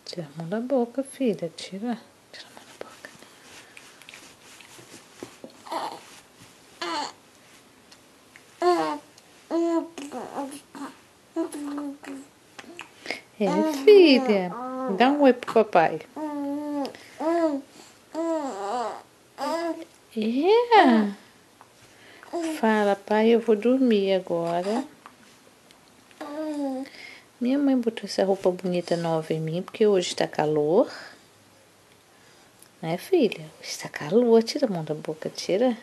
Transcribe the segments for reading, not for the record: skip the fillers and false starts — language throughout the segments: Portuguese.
Tira a mão da boca, filha. Tira. Tira a mão da boca. É, filha. Dá um oi pro papai. É. Fala, pai, eu vou dormir agora. Minha mãe botou essa roupa bonita nova em mim porque hoje tá calor. Né, filha? Hoje tá calor. Tira a mão da boca, tira.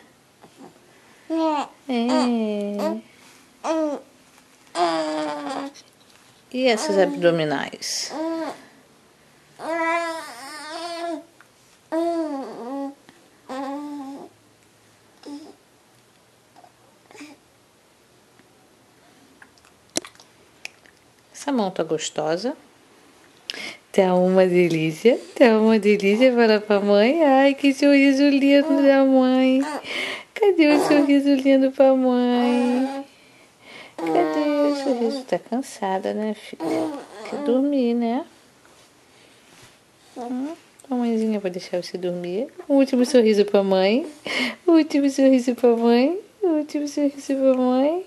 É. E essas abdominais? Essa mão tá gostosa? Tá uma delícia. Tá uma delícia para a mãe. Ai, que sorriso lindo da mãe. Cadê o sorriso lindo pra mãe? Cadê o sorriso? Tá cansada, né, filha? Quer dormir, né? Mamãezinha vai deixar você dormir. O último sorriso pra mãe. O último sorriso pra mãe. O último sorriso pra mãe.